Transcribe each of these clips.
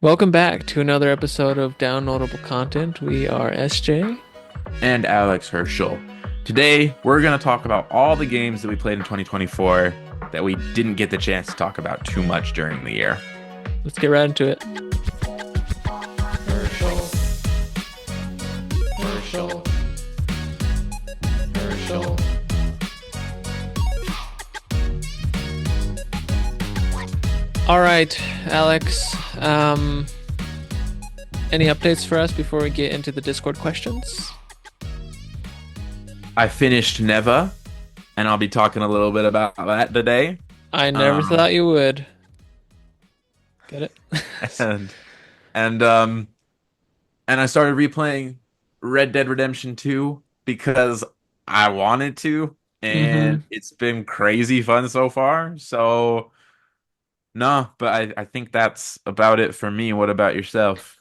Welcome back to another episode of Downloadable Content. We are SJ. And Alex Herschel. Today, we're going to talk about all the games that we played in 2024 that we didn't get the chance to talk about too much during the year. Let's get right into it. Herschel, Herschel, Herschel. All right, Alex. Any updates for us before we get into the Discord questions? I finished Neva, and I'll be talking a little bit about that today. I never Um, thought you would. Get it? and and um and I started replaying Red Dead Redemption 2 because I wanted to, Mm-hmm. and it's been crazy fun so far. So no, but I think that's about it for me. What about yourself?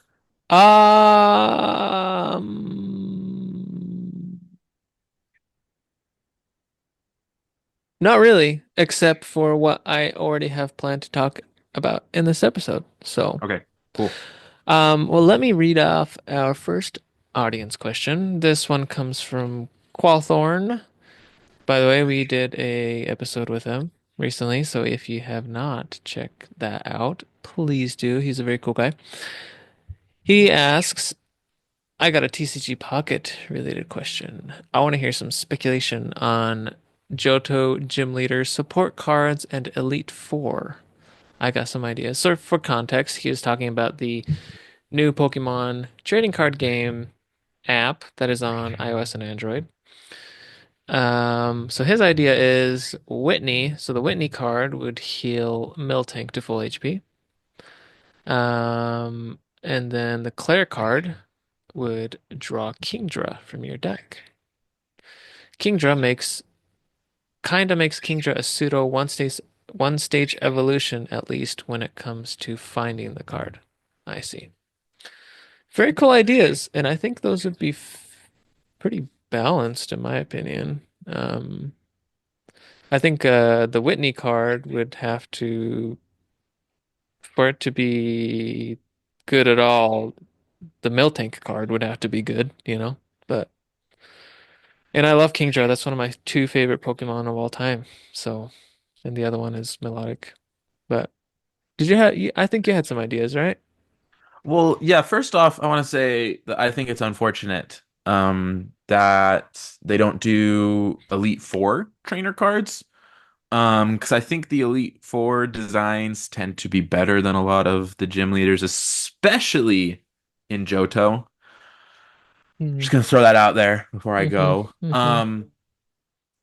Not really, except for what I already have planned to talk about in this episode. So, Okay, cool. well, let me read off our first audience question. This one comes from Qualthorn. By the way, we did a episode with him recently, so if you have not checked that out, please do. He's a very cool guy. He asks, I got a TCG Pocket related question. I want to hear some speculation on Johto Gym Leader support cards and Elite Four. I got some ideas. So for context, he was talking about the new Pokemon trading card game app that is on iOS and Android. So his idea is Whitney. So the Whitney card would heal Miltank to full HP. And then the Claire card would draw Kingdra from your deck. Kingdra makes makes Kingdra a pseudo one stage evolution at least when it comes to finding the card. I see. Very cool ideas, and I think those would be pretty balanced in my opinion. I think the Whitney card would have to, for it to be good at all, the Miltank card would have to be good, you know? But and I love Kingdra. That's one of my two favorite Pokemon of all time. So, and the other one is Melodic. But did you have? I think you had some ideas, right? Well, yeah, first off, I want to say that I think it's unfortunate that they don't do Elite Four trainer cards. Because I think the Elite Four designs tend to be better than a lot of the gym leaders, especially in Johto. Mm-hmm. Just gonna throw that out there before I go. Mm-hmm.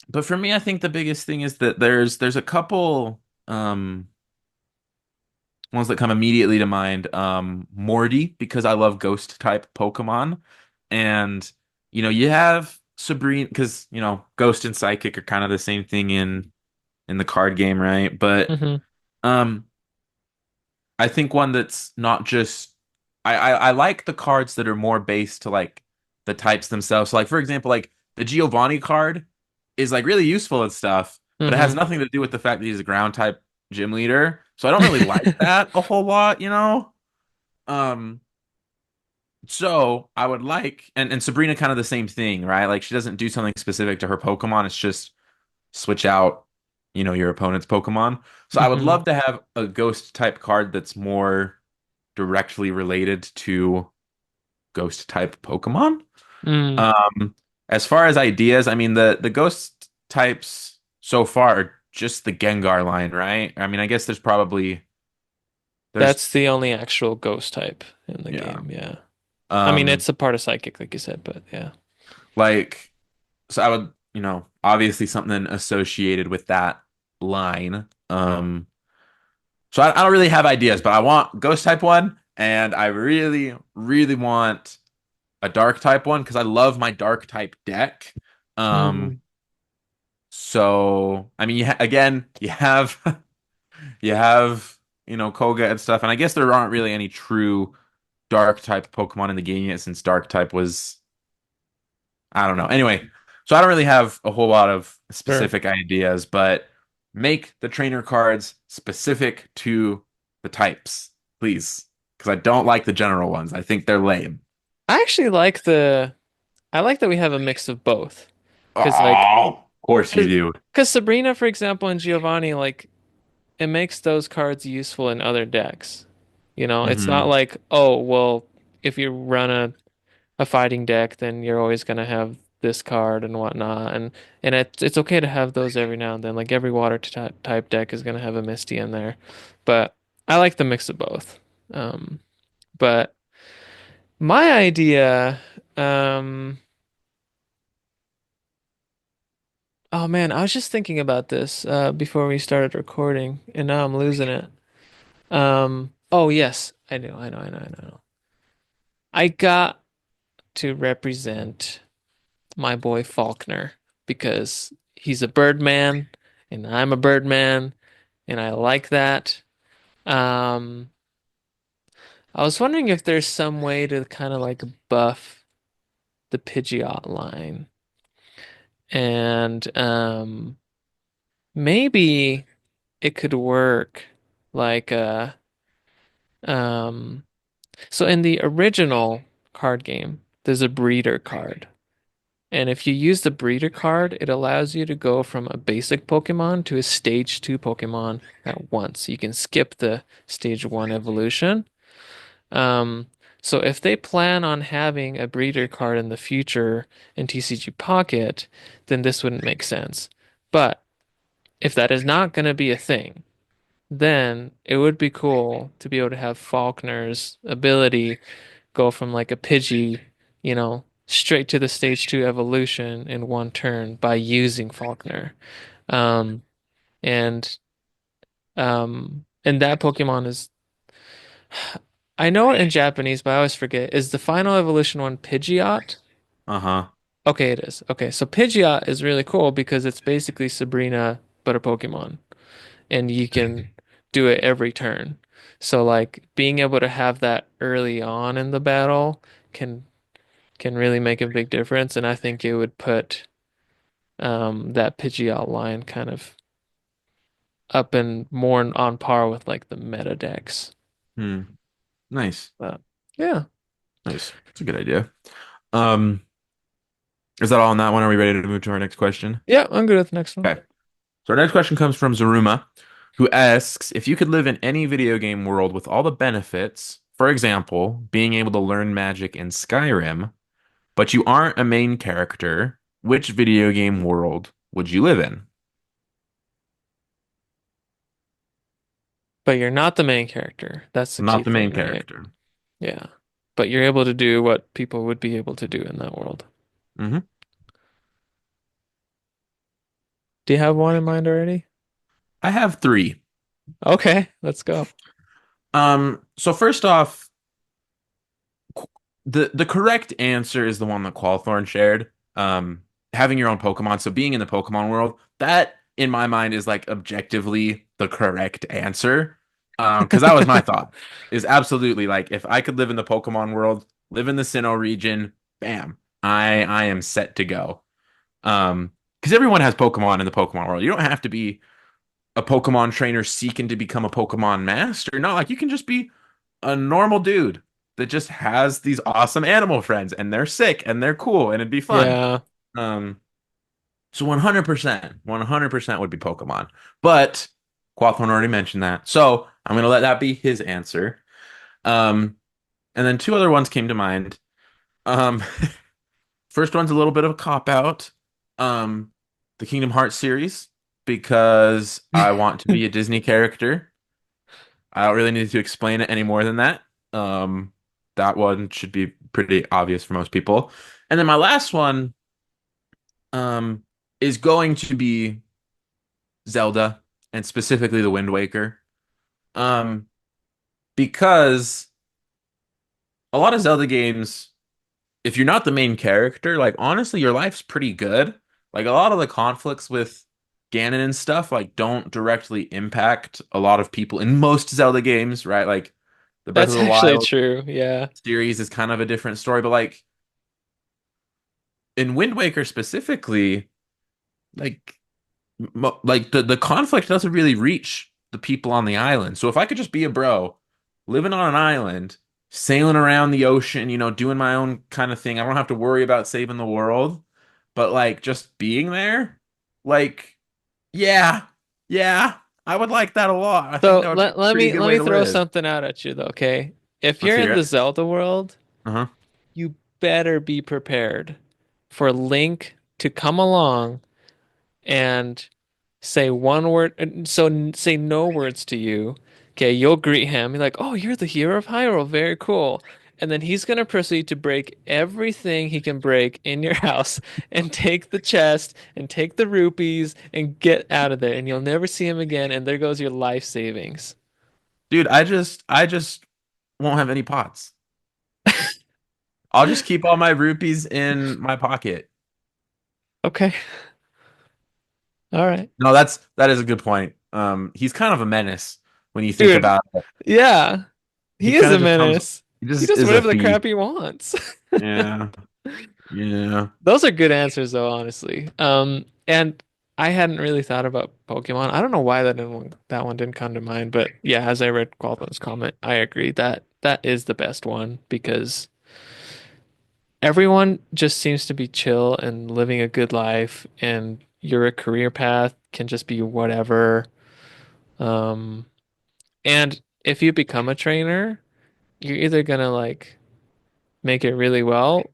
But for me, I think the biggest thing is that there's a couple ones that come immediately to mind. Morty, because I love ghost type Pokemon. And you have Sabrina, because Ghost and Psychic are kind of the same thing in the card game, right? But Mm-hmm. um I think one that's not just I like the cards that are more based to like the types themselves. So like for example, like the Giovanni card is like really useful and stuff, but it has Mm-hmm. nothing to do with the fact that he's a ground type gym leader. So I don't really like that a whole lot. Um so I would like, and Sabrina kind of the same thing, right? Like she doesn't do something specific to her Pokemon. It's just switch out, your opponent's Pokemon. So I would Mm-hmm. love to have a ghost type card that's more directly related to ghost type Pokemon. Mm. Um, as far as ideas, I mean the ghost types so far are just the Gengar line, right? I mean, I guess there's That's the only actual ghost type in the yeah. game. Yeah. I mean, Um, it's a part of Psychic, like you said, but yeah. like so I would, obviously something associated with that line. So I don't really have ideas, but I want ghost type one, and I really, really want a dark type one because I love my dark type deck. Mm-hmm. Um, so I mean, again, you have you have Koga and stuff, and I guess there aren't really any true dark type Pokemon in the game yet since dark type was, I don't know. Anyway, so I don't really have a whole lot of Sure. specific ideas, but make the trainer cards specific to the types, please, because I don't like the general ones. I think they're lame. I actually like the I like that we have a mix of both. Because like, Oh, of course you because do. Sabrina, for example, and Giovanni, like, it makes those cards useful in other decks. You know, it's not Hmm. like, oh, well, if you run a fighting deck, then you're always gonna have this card and whatnot. And it's okay to have those every now and then. Like every water type deck is gonna have a Misty in there. But I like the mix of both. But my idea, um, oh man, I was just thinking about this before we started recording, and now I'm losing it. Oh yes, I know. I got to represent my boy Faulkner because he's a Birdman and I'm a Birdman and I like that. Um, I was wondering if there's some way to kind of like buff the Pidgeot line and maybe it could work like um so in the original card game, there's a breeder card. And if you use the breeder card, it allows you to go from a basic Pokemon to a stage 2 Pokemon at once. You can skip the stage 1 evolution. Um, so if they plan on having a breeder card in the future in TCG Pocket, then this wouldn't make sense. But if that is not going to be a thing, then it would be cool to be able to have Faulkner's ability go from like a Pidgey, straight to the stage 2 evolution in one turn by using Faulkner. Um, and and that Pokemon is I know it in Japanese, but I always forget. Is the final evolution one Pidgeot? Uh-huh. Okay, it is. Okay, so Pidgeot is really cool because it's basically Sabrina but a Pokemon, and you can do it every turn. So like being able to have that early on in the battle can can really make a big difference, and I think it would put that Pidgeot line kind of up and more on par with like the meta decks. Hmm. Nice. But yeah, Nice. It's a good idea. Um, is that all on that one? Are we ready to move to our next question? yeah, I'm good with the next one. Okay. So our next question comes from Zaruma, who asks if you could live in any video game world with all the benefits, for example, being able to learn magic in Skyrim, but you aren't a main character, which video game world would you live in? But you're not the main character. That's the key Not the main thing, right? character. Yeah. But you're able to do what people would be able to do in that world. Hmm. Do you have one in mind already? I have three. Okay, let's go. So first off, the correct answer is the one that Qualthorn shared. Having your own Pokemon, so being in the Pokemon world, that in my mind is like objectively the correct answer. Because that was my thought. Is absolutely like if I could live in the Pokemon world, live in the Sinnoh region, bam, I am set to go. Because everyone has Pokemon in the Pokemon world. You don't have to be a Pokemon trainer seeking to become a Pokemon master. No, like you can just be a normal dude that just has these awesome animal friends and they're sick and they're cool and it'd be fun. Yeah. Um, so 100%, 100% would be Pokemon. But Quathorn already mentioned that. So I'm going to let that be his answer. Um, and then two other ones came to mind. Um, first one's a little bit of a cop out. Um, the Kingdom Hearts series, because I want to be a Disney character. I don't really need to explain it any more than that. Um, that one should be pretty obvious for most people. And then my last one um, is going to be Zelda, and specifically the Wind Waker. Um, because a lot of Zelda games, if you're not the main character, like honestly, your life's pretty good. Like a lot of the conflicts with Ganon and stuff, like don't directly impact a lot of people in most Zelda games, right? Like the Breath of That's the actually Wild true. Yeah. series is kind of a different story, but like in Wind Waker specifically, like like the conflict doesn't really reach the people on the island. So if I could just be a bro living on an island, sailing around the ocean, doing my own kind of thing. I don't have to worry about saving the world, but like just being there, like, yeah, yeah, I would like that a lot. I think So that would be let a let pretty me good let way me to throw live. something out at you though, okay? If Let's you're in hear the it. Zelda world, Uh-huh. you better be prepared for Link to come along and say one word, say no words to you. Okay, you'll greet him. You're like, "Oh, you're the hero of Hyrule. Very cool." And then he's gonna proceed to break everything he can break in your house and take the chest and take the rupees and get out of there. And you'll never see him again. And there goes your life savings. Dude, I just won't have any pots. I'll just keep all my rupees in my pocket. Okay. All right. No, that is a good point. He's kind of a menace when you think Dude, about it. yeah. He He is kind a of just comes, menace. he He just does is a whatever the thief. crap he wants. Yeah, yeah. Those are good answers though, honestly. And I hadn't really thought about Pokemon. I don't know why that one didn't come to mind, but yeah, as I read Qualpin's comment, I agree that that is the best one because everyone just seems to be chill and living a good life, and your career path can just be whatever. Um, and if you become a trainer, you're either gonna like make it really well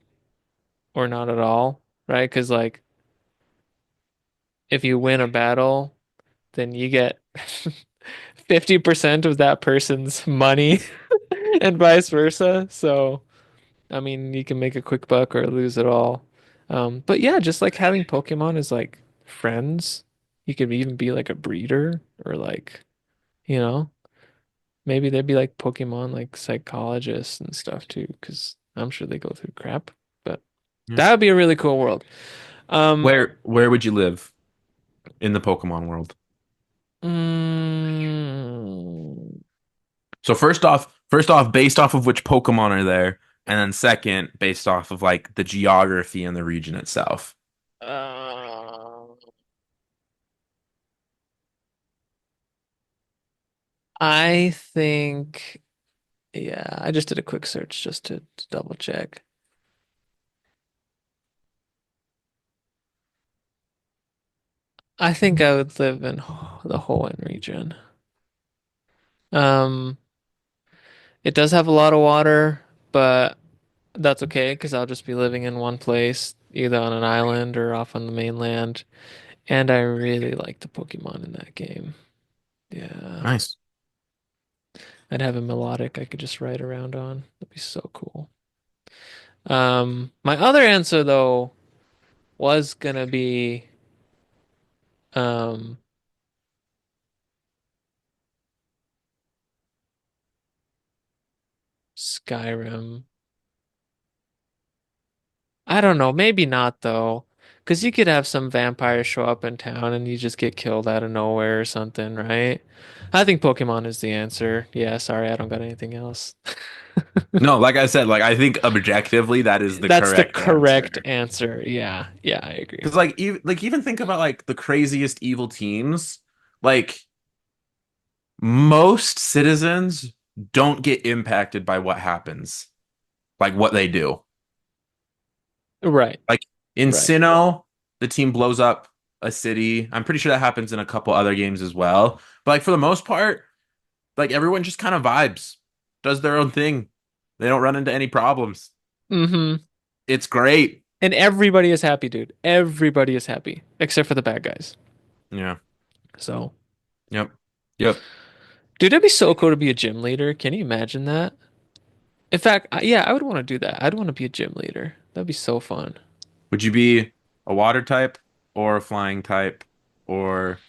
or not at all, right? Because like if you win a battle, then you get 50% of that person's money and vice versa. So, I mean, you can make a quick buck or lose it all. But yeah, just like having Pokemon as like friends, you could even be like a breeder or like, you know, maybe they'd be like Pokemon like psychologists and stuff too, because I'm sure they go through crap. But Yeah. that would be a really cool world. Um, Where would you live in the Pokemon world? mm, So first off, based off of which Pokemon are there, and then second, based off of like the geography and the region itself. uh, I think, yeah, I just did a quick search just to double check. I think I would live in the Hoenn region. Um, it does have a lot of water, but that's okay because I'll just be living in one place, either on an island or off on the mainland. And I really like the Pokemon in that game. Yeah, Nice. I'd have a melodic I could just ride around on. That'd be so cool. My other answer though was gonna be um Skyrim. I don't know, maybe not though, because you could have some vampires show up in town and you just get killed out of nowhere or something, right? I think Pokemon is the answer. Yeah, sorry, I don't got anything else. No, like I said, like I think objectively that is the That's the correct correct answer. answer. Yeah, yeah, I agree. Because even think about like the craziest evil teams, like most citizens don't get impacted by what happens, like what they do. Right, Like in right. Sinnoh, the team blows up a city. I'm pretty sure that happens in a couple other games as well. But like for the most part, like everyone just kind of vibes, does their own thing. They don't run into any problems. Mm-hmm. It's great. And everybody is happy, dude. Everybody is happy except for the bad guys. Yeah. So, Yep. Yep. dude, it'd be so cool to be a gym leader. Can you imagine that? In fact, yeah, I would want to do that. I'd want to be a gym leader. That'd be so fun. Would you be a water type or a flying type? Or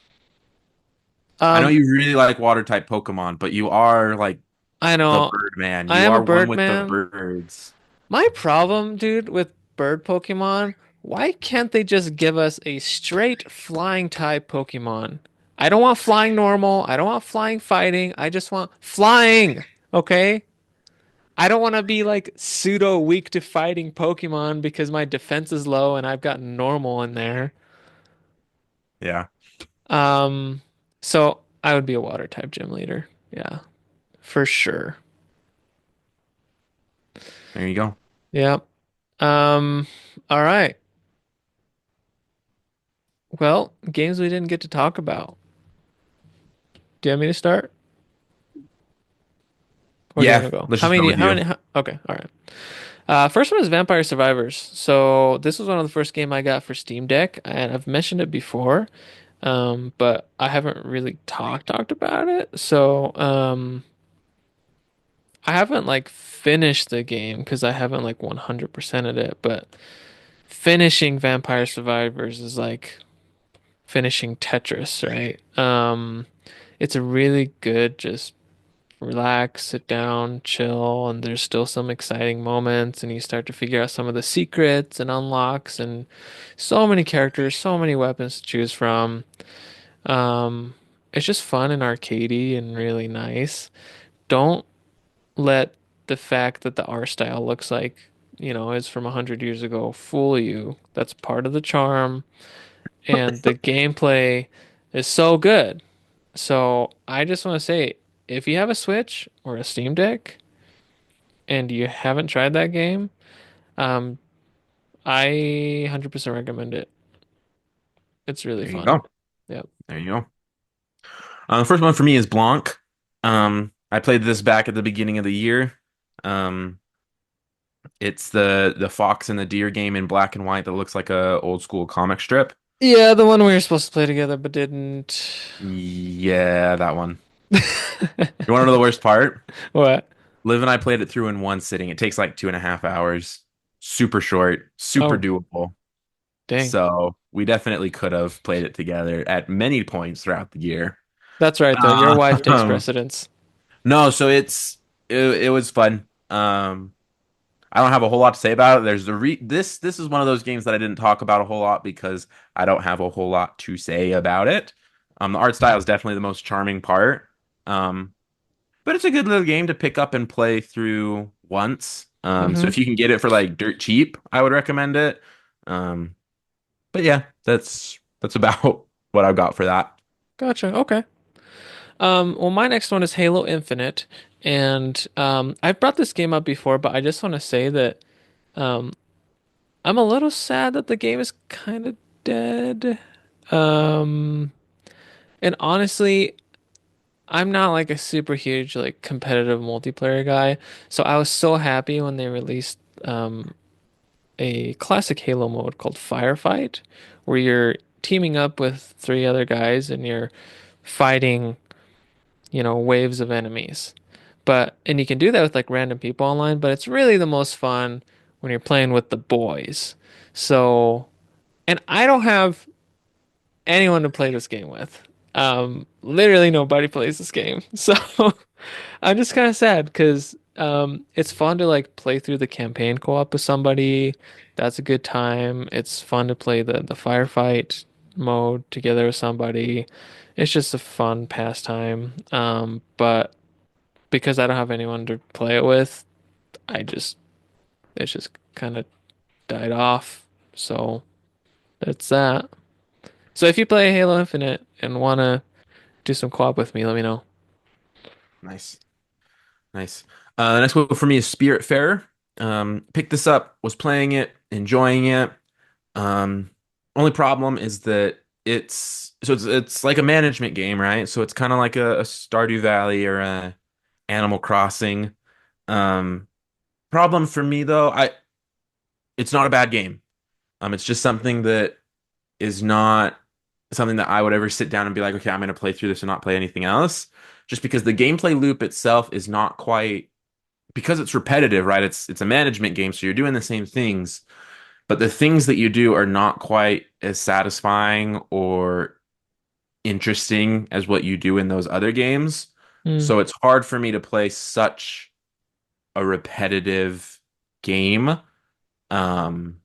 I know Um, you really like water type Pokemon, but you are like I the know bird man. I You am a are one bird with the man. birds. My problem, dude, with bird Pokemon, why can't they just give us a straight flying type Pokemon? I don't want flying normal. I don't want flying fighting. I just want flying. Okay? I don't want to be like pseudo weak to fighting Pokemon because my defense is low and I've got normal in there. Yeah. Um, so I would be a water type gym leader. Yeah, for sure. There you go. Yep. Um, all right. Well, games we didn't get to talk about. Do you want me to start? Or do you want Yeah, to go? let's How just go many, with how you. many, okay, all right. First one is Vampire Survivors. So this was one of the first game I got for Steam Deck, and I've mentioned it before, but I haven't really talked about it. So, I haven't like finished the game because I haven't like 100%ed it, but finishing Vampire Survivors is like finishing Tetris, right? It's a really good, just relax, sit down, chill, and there's still some exciting moments, and you start to figure out some of the secrets and unlocks, and so many characters, so many weapons to choose from. Um, it's just fun and arcadey and really nice. Don't let the fact that the art style looks like, is from 100 years ago fool you. That's part of the charm, and the gameplay is so good. So I just want to say, if you have a Switch or a Steam Deck and you haven't tried that game, um, I 100% recommend it. It's really There you fun. go. Yep. There you go. The first one for me is Blanc. I played this back at the beginning of the year. Um, it's the fox and the deer game in black and white that looks like a old school comic strip. Yeah, the one we were supposed to play together but didn't. Yeah, that one. You want to know the worst part? What? Liv and I played it through in one sitting. It takes like 2.5 hours. Super short, super Oh, doable. dang. So we definitely could have played it together at many points throughout the year. That's right, though. Your wife takes Um, precedence. no, so it was fun. I don't have a whole lot to say about it. There's the re this is one of those games that I didn't talk about a whole lot because I don't have a whole lot to say about it. The art style is definitely the most charming part. Um, but it's a good little game to pick up and play through once. So Mm-hmm. if you can get it for like dirt cheap, I would recommend it. Um, but yeah, that's about what I've got for that. Gotcha. Okay. Well, my next one is Halo Infinite, and I've brought this game up before, but I just want to say that um, I'm a little sad that the game is kind of dead. Um, and honestly, I'm not like a super huge like competitive multiplayer guy, so I was so happy when they released a classic Halo mode called Firefight, where you're teaming up with three other guys and you're fighting, waves of enemies. And you can do that with like random people online, but it's really the most fun when you're playing with the boys. So, and I don't have anyone to play this game with. Literally nobody plays this game. So I'm just kind of sad because it's fun to like play through the campaign co-op with somebody. That's a good time. It's fun to play the firefight mode together with somebody. It's just a fun pastime. But because I don't have anyone to play it with, I just it's just kind of died off. So that's that. So if you play Halo Infinite and wanna do some co-op with me, let me know. Nice. Nice. The next one for me is Spiritfarer. Picked this up, was playing it, enjoying it. Um, Only problem is that it's like a management game, right? So it's kind of like a Stardew Valley or a Animal Crossing. Um, Problem for me though, I it's not a bad game. It's just something that is not something that I would ever sit down and be like, okay, I'm gonna play through this and not play anything else. Just because the gameplay loop itself is not quite because it's repetitive, right? It's a management game, so you're doing the same things, but the things that you do are not quite as satisfying or interesting as what you do in those other games. Hmm. So it's hard for me to play such a repetitive game um,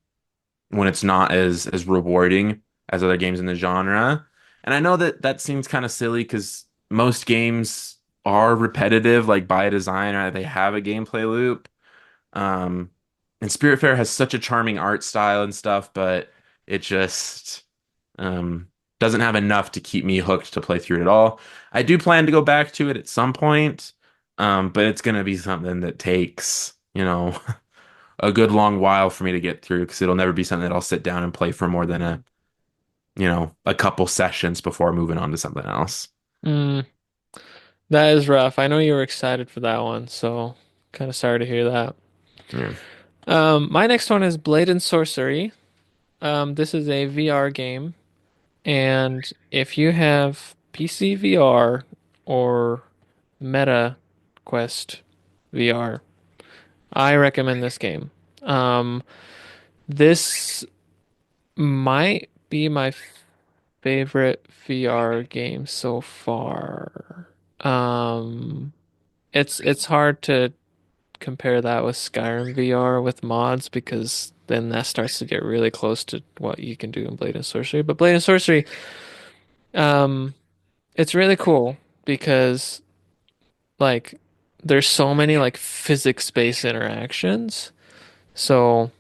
when it's not as rewarding as other games in the genre. And I know that that seems kind of silly because most games are repetitive, like by design, or they have a gameplay loop. Um, and Spiritfarer has such a charming art style and stuff, but it just um, doesn't have enough to keep me hooked to play through it at all. I do plan to go back to it at some point, but it's gonna be something that takes, a good long while for me to get through because it'll never be something that I'll sit down and play for more than a couple sessions before moving on to something else. Mm, that is rough. I know you were excited for that one, so kind of sorry to hear that. Yeah. My next one is Blade and Sorcery. This is a VR game, and if you have PC VR or Meta Quest VR, I recommend this game. Um, this might be my favorite VR game so far. Um, it's hard to compare that with Skyrim VR with mods because then that starts to get really close to what you can do in Blade and Sorcery. But Blade and Sorcery, um, it's really cool because like there's so many like physics-based interactions. So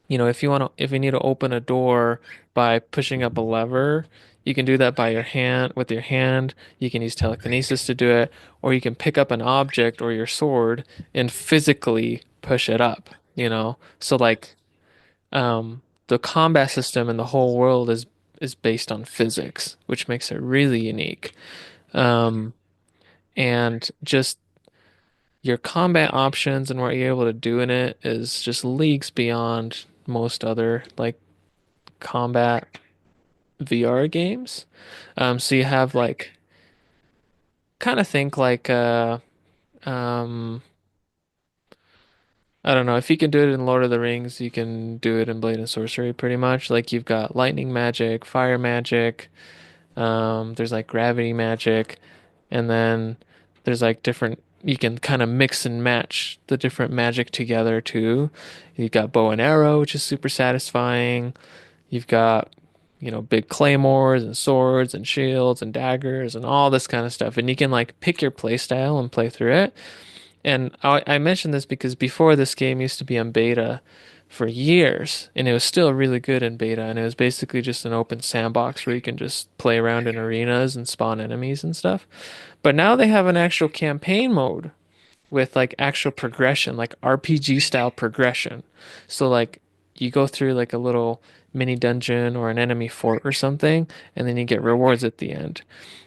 if you need to open a door by pushing up a lever, you can do that by your hand with your hand. You can use telekinesis to do it, or you can pick up an object or your sword and physically push it up, you know? So like the combat system in the whole world is based on physics, which makes it really unique. Um and just your combat options and what you're able to do in it is just leagues beyond most other like combat VR games. So you have like kind of think like um I don't know, if you can do it in Lord of the Rings, you can do it in Blade and Sorcery pretty much. Like you've got lightning magic, fire magic, there's like gravity magic, and then there's like different you can kind of mix and match the different magic together too. You've got bow and arrow, which is super satisfying. You've got, big claymores and swords and shields and daggers and all this kind of stuff. And you can like pick your play style and play through it. And I mentioned this because before this game used to be on beta for years, and it was still really good in beta. And it was basically just an open sandbox where you can just play around in arenas and spawn enemies and stuff. But now they have an actual campaign mode with like actual progression, like RPG style progression. So like you go through like a little mini dungeon or an enemy fort or something, and then you get rewards at the end.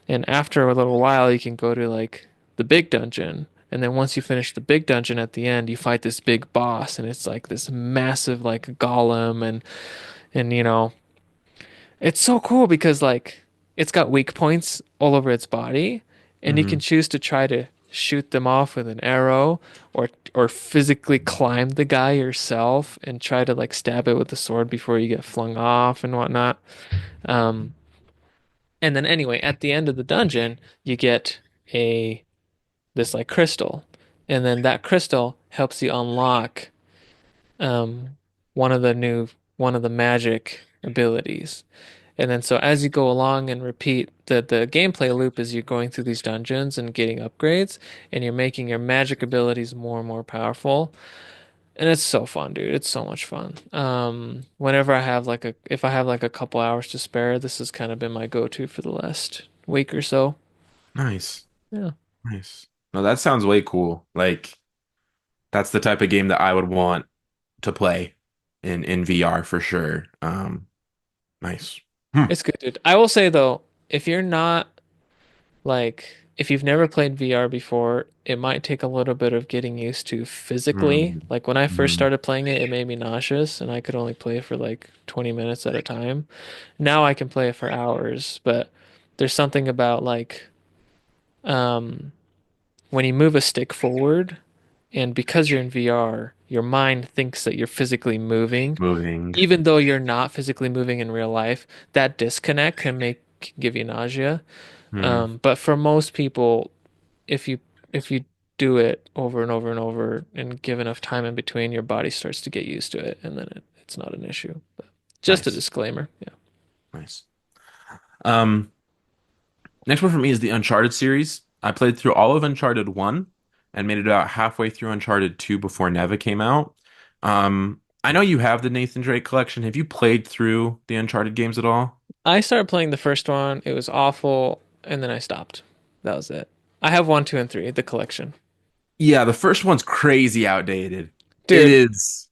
And after a little while, you can go to like the big dungeon. And then once you finish the big dungeon at the end, you fight this big boss, and it's like this massive like golem, and it's so cool because like it's got weak points all over its body, and you can Hmm. choose to try to shoot them off with an arrow or physically climb the guy yourself and try to like stab it with the sword before you get flung off and whatnot. Um, and then anyway, at the end of the dungeon, you get a this like crystal, and then that crystal helps you unlock um one of the new one of the magic abilities. And then so as you go along and repeat the gameplay loop is you're going through these dungeons and getting upgrades and you're making your magic abilities more and more powerful. And it's so fun, dude. It's so much fun. Whenever I have like a if I have like a couple hours to spare, this has kind of been my go-to for the last week or so. Nice. Yeah. Nice. No, that sounds way cool. Like that's the type of game that I would want to play in VR for sure. Nice. Hmm. It's good, dude. I will say though, if you're not like if you've never played VR before, it might take a little bit of getting used to physically. Hmm. Like when I first Hmm. started playing it, it made me nauseous and I could only play for like 20 minutes at a time. Now I can play it for hours, but there's something about like um when you move a stick forward and because you're in VR, your mind thinks that you're physically moving, Moving. even though you're not physically moving in real life. That disconnect can give you nausea. Hmm. But for most people, if you do it over and over and over and give enough time in between, your body starts to get used to it, and then it's not an issue. But just a Nice. disclaimer. Yeah. Nice. Um, Next one for me is the Uncharted series. I played through all of Uncharted 1 and made it about halfway through Uncharted 2 before Neva came out. I know you have the Nathan Drake collection. Have you played through the Uncharted games at all? I started playing the first one. It was awful, and then I stopped. That was it. I have one, two, and three, the collection. Yeah, the first one's crazy outdated. It Dude, is.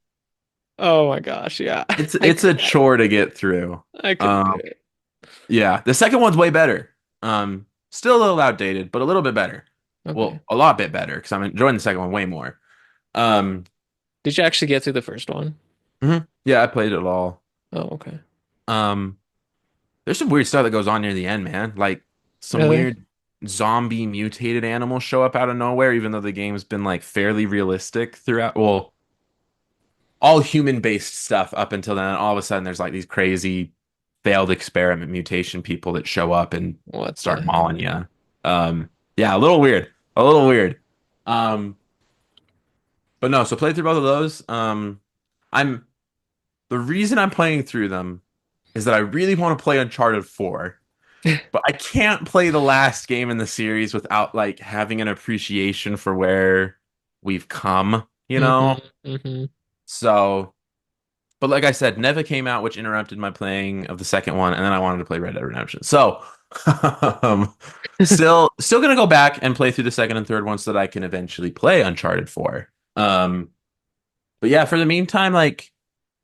Oh my gosh, yeah. I It's a could chore to get through. I couldn't do Um, it. yeah, the second one's way better. Still a little outdated, but a little bit better. Okay. Well, a lot bit better because I'm enjoying the second one way more. Um, Did you actually get through the first one? yeah, I played it all. Oh, okay. Um, there's some weird stuff that goes on near the end, man. Like some Really? weird zombie mutated animals show up out of nowhere, even though the game's been like fairly realistic throughout. Well, all human-based stuff up until then. All of a sudden, there's like these crazy failed experiment mutation people that show up and What the start heck? mauling you. Yeah, a little weird, a little weird. Um, but no, so played through both of those. I'm the reason I'm playing through them is that I really want to play Uncharted 4, but I can't play the last game in the series without like having an appreciation for where we've come, you know? Mm-hmm. Mm-hmm. So. But like I said, Neva came out, which interrupted my playing of the second one, and then I wanted to play Red Dead Redemption. So, um, still gonna go back and play through the second and third one so that I can eventually play Uncharted 4. But yeah, for the meantime, like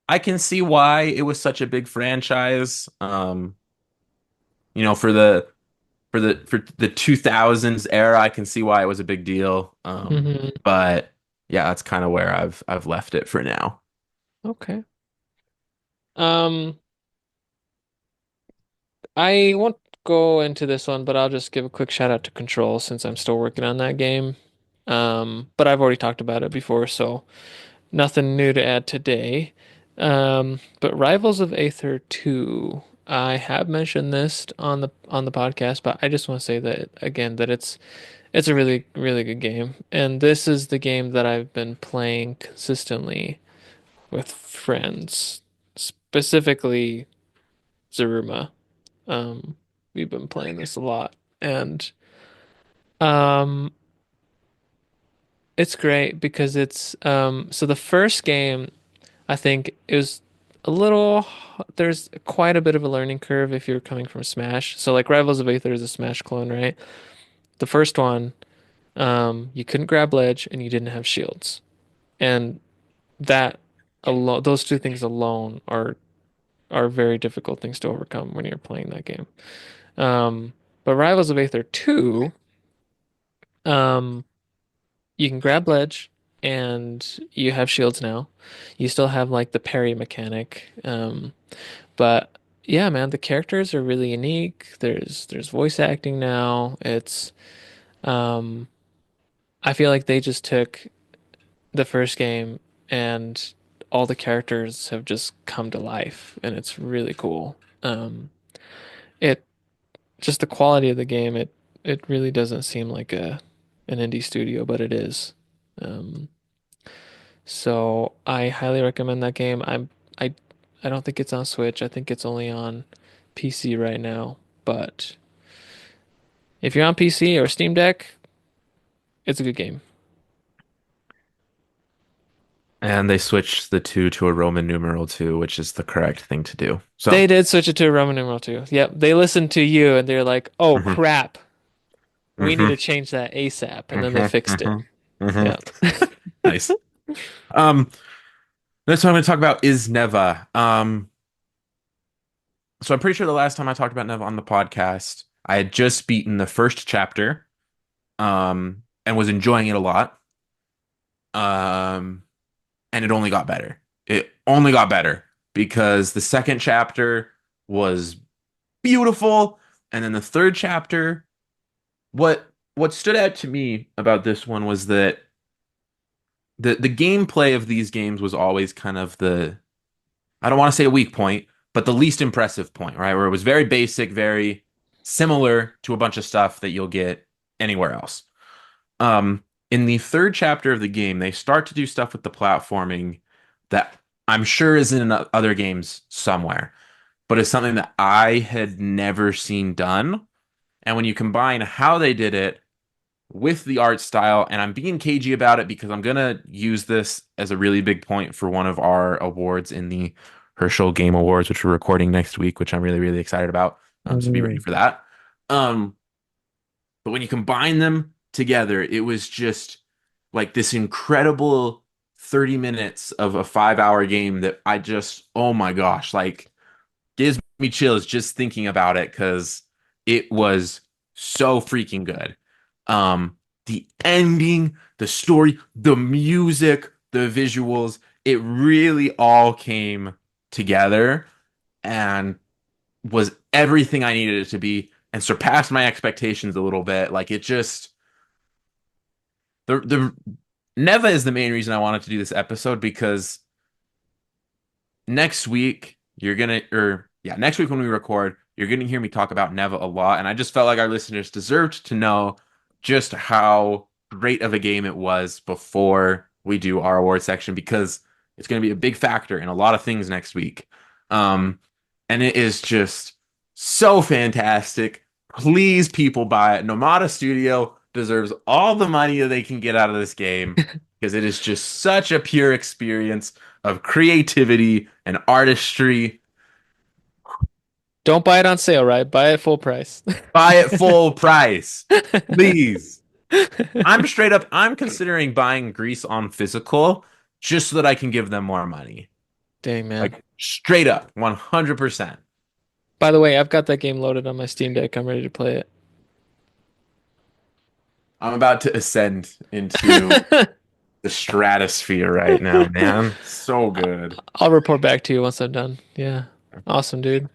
I can see why it was such a big franchise. For the 2000s era, I can see why it was a big deal. Mm-hmm. But yeah, that's kind of where I've left it for now. Okay. Um, I won't go into this one, but I'll just give a quick shout out to Control since I'm still working on that game. But I've already talked about it before, so nothing new to add today. But Rivals of Aether 2, I have mentioned this on the podcast, but I just want to say that again that it's a really really good game. And this is the game that I've been playing consistently with friends, specifically Zaruma. Um, we've been playing this a lot, and um, it's great because it's so the first game I think it was a little there's quite a bit of a learning curve if you're coming from Smash. So like Rivals of Aether is a Smash clone, right? The first one, you couldn't grab ledge and you didn't have shields. And that alone those two things alone are very difficult things to overcome when you're playing that game. But Rivals of Aether 2, um, you can grab ledge and you have shields now. You still have like the parry mechanic. But yeah, man, the characters are really unique. There's voice acting now. It's um I feel like they just took the first game and all the characters have just come to life and it's really cool. It just the quality of the game, it really doesn't seem like a an indie studio, but it is. Um so I highly recommend that game. I I don't think it's on Switch. I think it's only on PC right now, but if you're on PC or Steam Deck, it's a good game. And they switched the two to a Roman numeral two, which is the correct thing to do. So, They did switch it to a Roman numeral too. Yep, they listened to you and they're like, "Oh hmm crap, we need hmm to change that ASAP," and then they hmm fixed it. hmm hmm Yeah. Nice. Um, Next one I'm going to talk about is Neva. So I'm pretty sure the last time I talked about Neva on the podcast, I had just beaten the first chapter, and was enjoying it a lot. Um, and it only got better. It only got better because the second chapter was beautiful, and then the third chapter, what stood out to me about this one was that the gameplay of these games was always kind of the, I don't want to say a weak point, but the least impressive point, right? Where it was very basic, very similar to a bunch of stuff that you'll get anywhere else. In the third chapter of the game, they start to do stuff with the platforming that I'm sure is in other games somewhere, but it's something that I had never seen done. And when you combine how they did it with the art style, and I'm being cagey about it because I'm gonna use this as a really big point for one of our awards in the Herschel Game Awards, which we're recording next week, which I'm really, really excited about. So be ready Mm. for that. Um, but when you combine them together, it was just like this incredible 30 minutes of a 5 hour game that I just, oh my gosh, like gives me chills just thinking about it because it was so freaking good. The ending, the story, the music, the visuals, it really all came together and was everything I needed it to be and surpassed my expectations a little bit. Like it just the Neva is the main reason I wanted to do this episode because next week you're gonna or yeah, next week when we record, you're gonna hear me talk about Neva a lot, and I just felt like our listeners deserved to know just how great of a game it was before we do our award section because it's gonna be a big factor in a lot of things next week. Um, and it is just so fantastic. Please, people, buy it. Nomada Studio deserves all the money that they can get out of this game because it is just such a pure experience of creativity and artistry. Don't buy it on sale, right? Buy it full price. Buy it full price, please. I'm considering buying Greece on physical just so that I can give them more money. Dang, man. Like straight up, 100%. By the way, I've got that game loaded on my Steam Deck. I'm ready to play I'm about to ascend into it. the stratosphere right now, man. So good. I'll report back to you once I'm done. Yeah. Awesome, dude.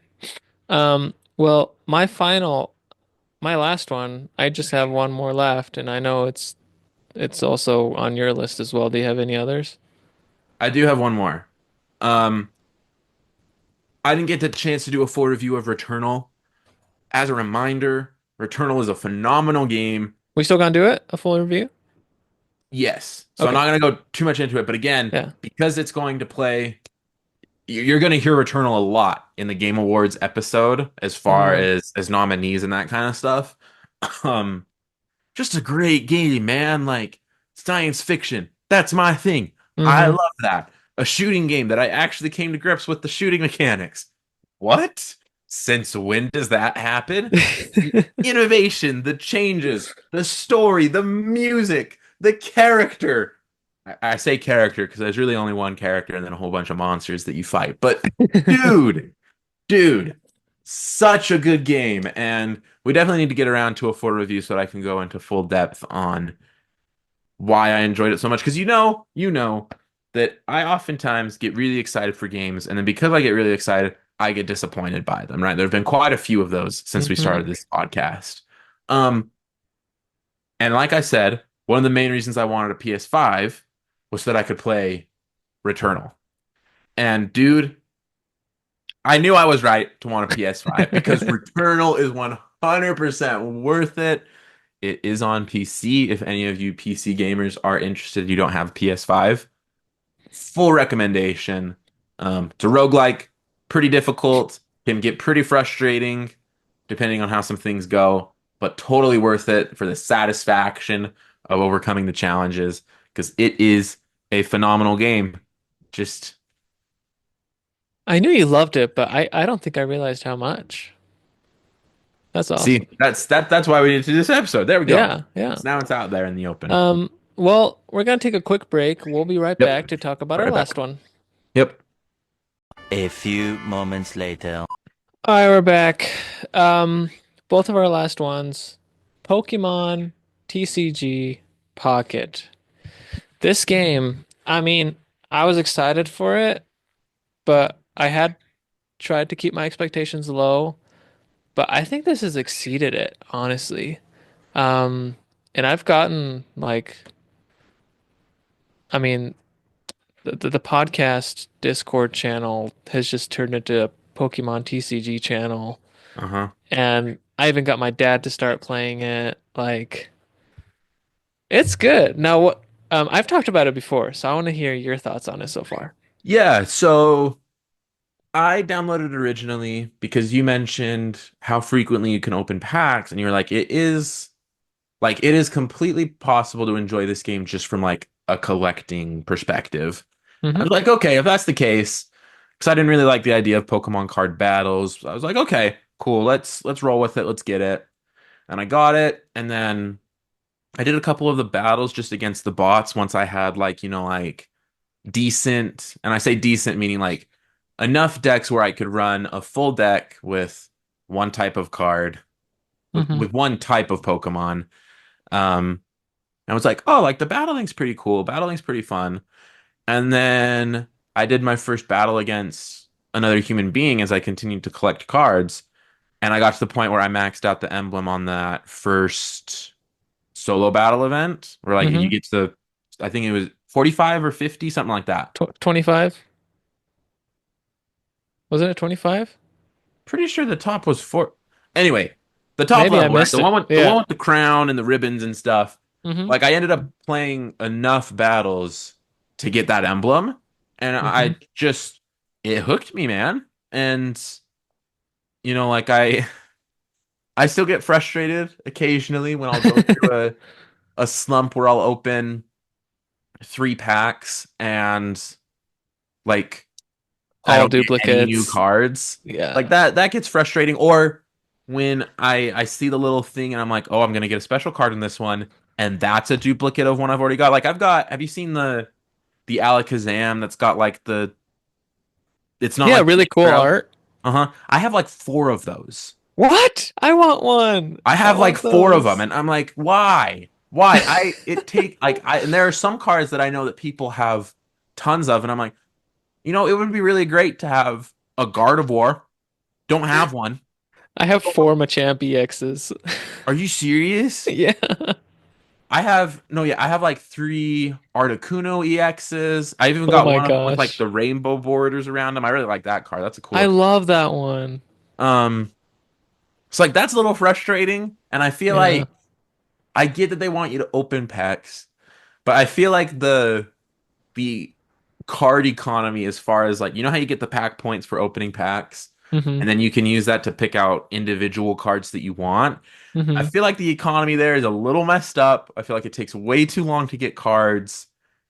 Well, my last one, I just have one more left, and I know it's also on your list as well. Do you have any others? I do have one more. Um, I didn't get the chance to do a full review of Returnal. As a reminder, Returnal is a phenomenal game. We still gonna do it? A full review? Yes. So I'm Okay. not going to go too much into it, but again, Yeah. because it's going to play, you're going to hear Returnal a lot in the Game Awards episode as far Mm-hmm. as nominees and that kind of stuff. Um, just a great game, man. Like science fiction. That's my thing. I Mm-hmm. love that. A shooting game that I actually came to grips with the shooting mechanics. What? Since when does that happen? The innovation, the changes, the story, the music, the character. I say character because there's really only one character and then a whole bunch of monsters that you fight. But dude, dude, such a good game. And we definitely need to get around to a full review so that I can go into full depth on why I enjoyed it so much. Because you know that I oftentimes get really excited for games, and then because I get really excited, I get disappointed by them, right? There have been quite a few of those since we Mm-hmm. started this podcast. Um, and like I said, one of the main reasons I wanted a PS5 was so that I could play Returnal. And dude, I knew I was right to want a PS5 because Returnal is 100% worth it. It is on PC. If any of you PC gamers are interested, you don't have a PS5. Full recommendation. It's a roguelike, pretty difficult, can get pretty frustrating depending on how some things go, but totally worth it for the satisfaction of overcoming the challenges because it is a phenomenal game. Just I knew you loved it, but I don't think I realized how much. That's see, awesome. that's why we need to do this episode. There we go. Yeah, yeah. So now it's out there in the open. Well, we're gonna take a quick break. We'll be right Yep. back to talk about our Right back. last one. Yep. A few moments later. All right, we're back. Both of our last ones, Pokemon TCG Pocket. This game, I mean, I was excited for it, but I had tried to keep my expectations low. But I think this has exceeded it, honestly. Um, and I've gotten like, I mean, the podcast Discord channel has just turned into a Pokemon TCG channel, Uh-huh. and I even got my dad to start playing it. Like, it's good. Now, what? I've talked about it before, so I want to hear your thoughts on it so far. Yeah, so I downloaded it originally because you mentioned how frequently you can open packs, and you were like, it is completely possible to enjoy this game just from like a collecting perspective. I Hmm. was like, okay, if that's the case, because I didn't really like the idea of Pokemon card battles. I was like, okay, cool, let's roll with it, let's get it. And I got it, and then I did a couple of the battles just against the bots once I had like, decent, and I say decent meaning like enough decks where I could run a full deck with one type of card, Hmm. with one type of Pokemon. Um, I was like, oh, like the Battle Link's pretty cool. Battle Link's pretty fun. And then I did my first battle against another human being as I continued to collect cards. And I got to the point where I maxed out the emblem on that first solo battle event, where like you Hmm. get to, I think it was 45 or 50, something like that. 25? Wasn't it 25? Pretty sure the top was four. Anyway, the top Maybe I level, right? missed it. The Yeah. one with the crown and the ribbons and stuff. Hmm. Like I ended up playing enough battles to get that emblem, and Hmm. I just it hooked me, man. And like I still get frustrated occasionally when I'll go through a slump where I'll open 3 packs and like I All don't get any new duplicates. cards. Like Yeah. that gets frustrating. Or when I see the little thing and I'm like, oh, I'm gonna get a special card in this one, and that's a duplicate of one I've already got. Like have you seen the Alakazam that's got like it's not Yeah, like the really cool intro? art. Uh-huh. I have like 4 of those. What? I want one. I I have like want 4 of them, those. and I'm like, why? Why? It take like and there are some cards that I know that people have tons of, and I'm like, it would be really great to have a Gardevoir. Don't have one. I have four Machamp EXs. Are you serious? Yeah. I have no, yeah, I have like 3 Articuno EXs. I've even Oh got my one of them with like gosh. the rainbow borders around them. I really like that card. That's a I cool card. love that one. Um, it's like that's a little frustrating, and I feel Yeah. like I get that they want you to open packs, but I feel like the card economy as far as like how you get the pack points for opening packs, Hmm. and then you can use that to pick out individual cards that you want. I Hmm. feel like the economy there is a little messed up. I feel like it takes way too long to get cards,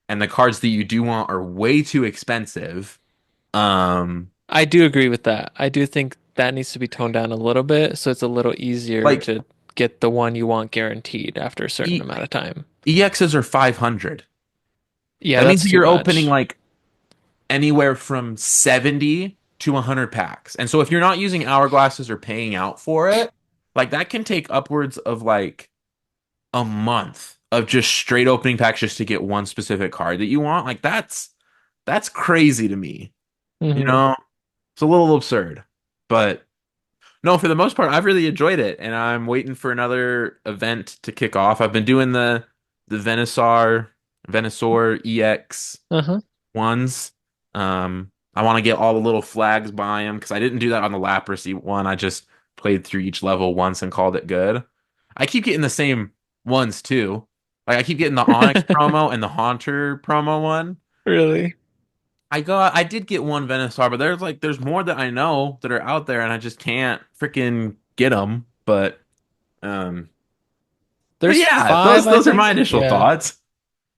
and the cards that you do want are way too expensive. Um, I do agree with that. I do think that needs to be toned down a little bit so it's a little easier like to get the one you want guaranteed after a certain e amount of time. EXs are 500. Yeah, That means that's that too you're opening much. like anywhere from 70 to 100 packs. And so if you're not using hourglasses or paying out for it, like that can take upwards of like a month of just straight opening packs just to get one specific card that you want. Like that's crazy to me. You Hmm. know, it's a little absurd. But no, for the most part, I've really enjoyed it, and I'm waiting for another event to kick off. I've been doing the Venusaur EX Uh-huh. ones. I want to get all the little flags by him because I didn't do that on the Lapracy one. I just played through each level once and called it good. I keep getting the same ones too. Like I keep getting the Onyx promo and the Haunter promo one. Really? I did get one Venusaur, but there's more that I know that are out there and I just can't freaking get them. Um but There's yeah, five, those I those are my think. initial Yeah. thoughts.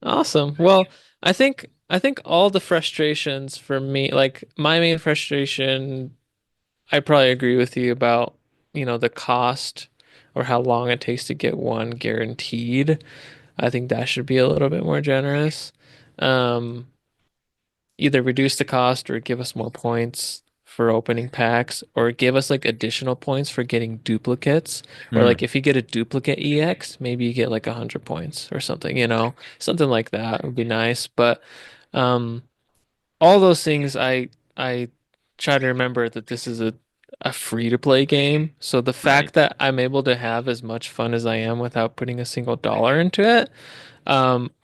Awesome. Well, I think all the frustrations for me, like my main frustration, I probably agree with you about, the cost or how long it takes to get one guaranteed. I think that should be a little bit more generous. Um, Either reduce the cost or give us more points for opening packs or give us like additional points for getting duplicates. Or Hmm, like if you get a duplicate EX, maybe you get like 100 points or something, something like that would be nice. But um all those things I try to remember that this is a free to play game. So the right. fact that I'm able to have as much fun as I am without putting a single dollar into it,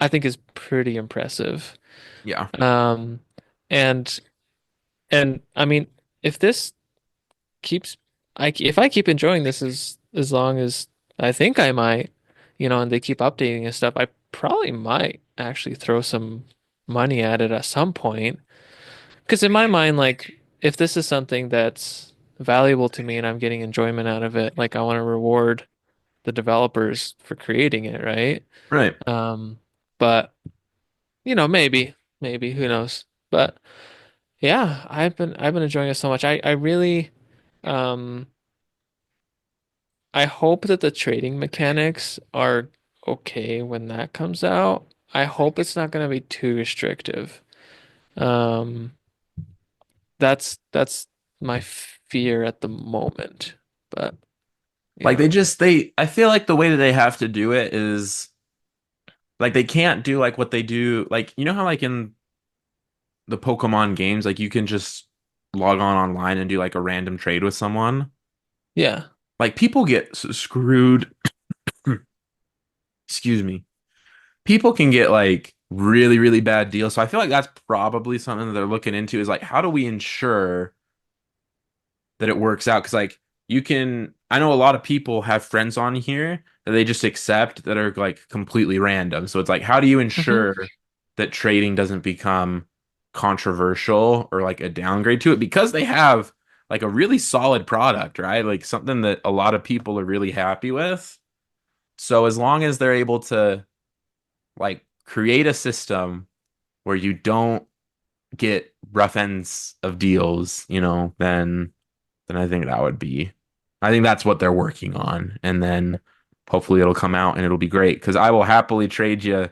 I think is pretty impressive. Yeah. Um, and and I mean, if this keeps, if I keep enjoying this as long as I think I might, and they keep updating and stuff, I probably might actually throw some money at it at some point. Because in my mind, like, if this is something that's valuable to me and I'm getting enjoyment out of it, like I want to reward the developers for creating it, right? Right. Um, but maybe, who knows? But yeah, I've been enjoying it so much. I really um I hope that the trading mechanics are okay when that comes out. I hope it's not going to be too restrictive. Um, that's my fear at the moment. But Like yeah. I feel like the way that they have to do it is like they can't do like what they do. Like, you know how like in the Pokemon games, like you can just log on online and do like a random trade with someone. Yeah. Like people get screwed. Excuse me. People can get like really, really bad deals. So I feel like that's probably something that they're looking into is like, how do we ensure that it works out? Because like I know a lot of people have friends on here that they just accept that are like completely random. So it's like, how do you Hmm. ensure that trading doesn't become controversial or like a downgrade to it? Because they have like a really solid product, right? Like something that a lot of people are really happy with. So as long as they're able to like create a system where you don't get rough ends of deals, then I think that would be I think that's what they're working on. And then hopefully it'll come out and it'll be great because I will happily trade you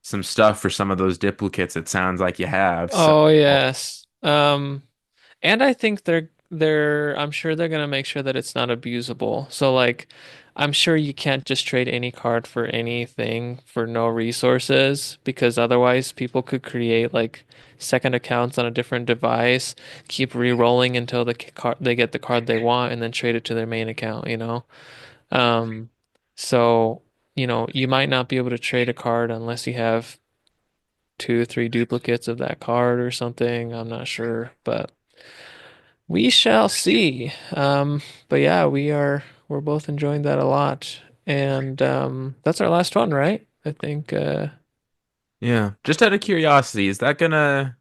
some stuff for some of those duplicates it sounds like you have. So Oh yes. And I think I'm sure they're gonna make sure that it's not abusable. So like I'm sure you can't just trade any card for anything for no resources because otherwise people could create like second accounts on a different device, keep re-rolling until they get the card they want and then trade it to their main account, you know? Um so you might not be able to trade a card unless you have two, three duplicates of that card or something. I'm not sure, but we shall see. But yeah, we're both enjoying that a lot. And that's our last one, right? I think yeah, just out of curiosity, is Pokemon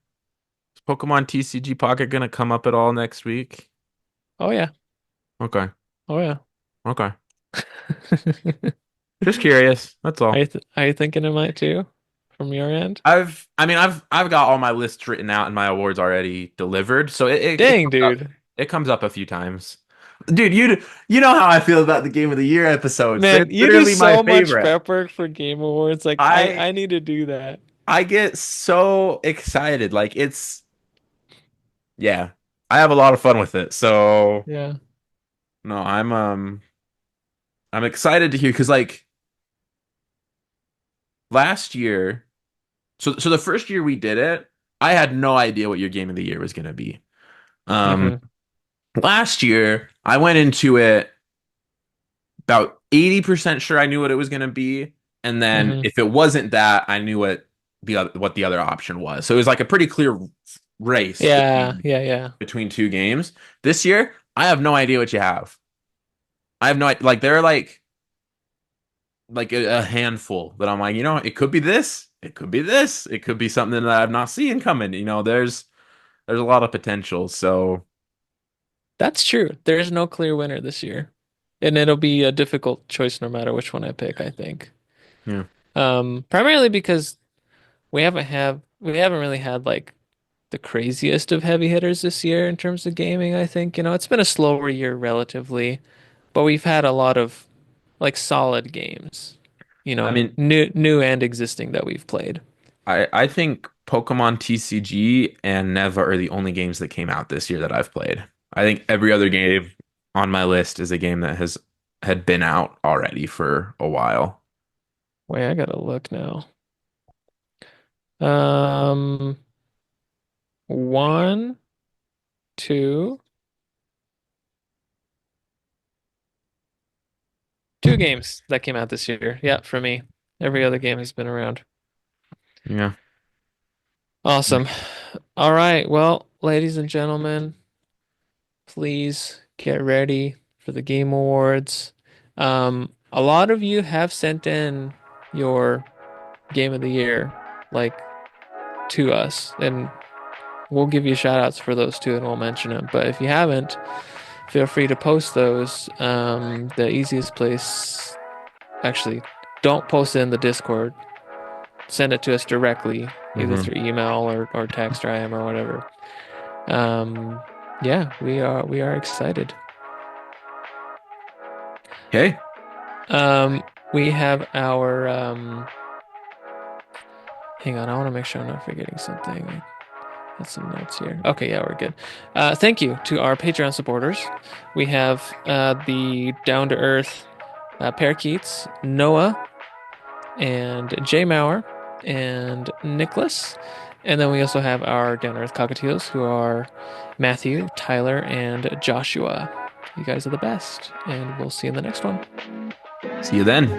TCG Pocket gonna come up at all next week? oh yeah. Okay. Oh yeah. Okay. Just curious. That's all. Are you thinking it might too from your end? I've got all my lists written out and my awards already delivered, so it Dang, comes up. dude. It comes up a few times. Dude, you know how I feel about the Game of the Year episodes. They're Man, you do literally my so much favorite. prep work for Game Awards. Like I I need to do that. I get so excited. Like yeah. I have a lot of fun with it. So Yeah. no, I'm excited to hear because like last year, so the first year we did it, I had no idea what your Game of the Year was gonna be. Um Hmm. Last year, I went into it about 80% sure I knew what it was going to be. And then Hmm. if it wasn't that, I knew what the other option was. So it was like a pretty clear race Yeah, yeah, yeah. between two games. This year, I have no idea what you have. I have no idea. Like there are like a handful that I'm like, it could be this, it could be this, it could be something that I've not seen coming. There's a lot of potential. So That's true. There's no clear winner this year. And it'll be a difficult choice no matter which one I pick, I think. yeah. Primarily because we haven't really had like the craziest of heavy hitters this year in terms of gaming, I think. It's been a slower year relatively, but we've had a lot of like solid games, I mean, new and existing that we've played. I think Pokemon TCG and Neva are the only games that came out this year that I've played. I think every other game on my list is a game that had been out already for a while. Wait, I gotta look now. Um, one, two, two games that came out this year. Yeah, for me. Every other game has been around. Yeah. Awesome. All right. Well, ladies and gentlemen, please get ready for the Game Awards. A lot of you have sent in your Game of the Year, like to us, and we'll give you shout outs for those too, and we'll mention them. But if you haven't, feel free to post those. The easiest place, actually, don't post it in the Discord. Send it to us directly, either Hmm. through email or text or IM or whatever. Um, yeah, we are excited. Okay. Um, we have our hang on, I want to make sure I'm not forgetting something. That's some notes here. Okay, yeah, we're good. Thank you to our Patreon supporters. We have the Down to Earth Parakeets, Noah, and Jay Maurer, and Nicholas. And then we also have our Down to Earth Cockatiels, who are Matthew, Tyler, and Joshua. You guys are the best, and we'll see you in the next one. See you then.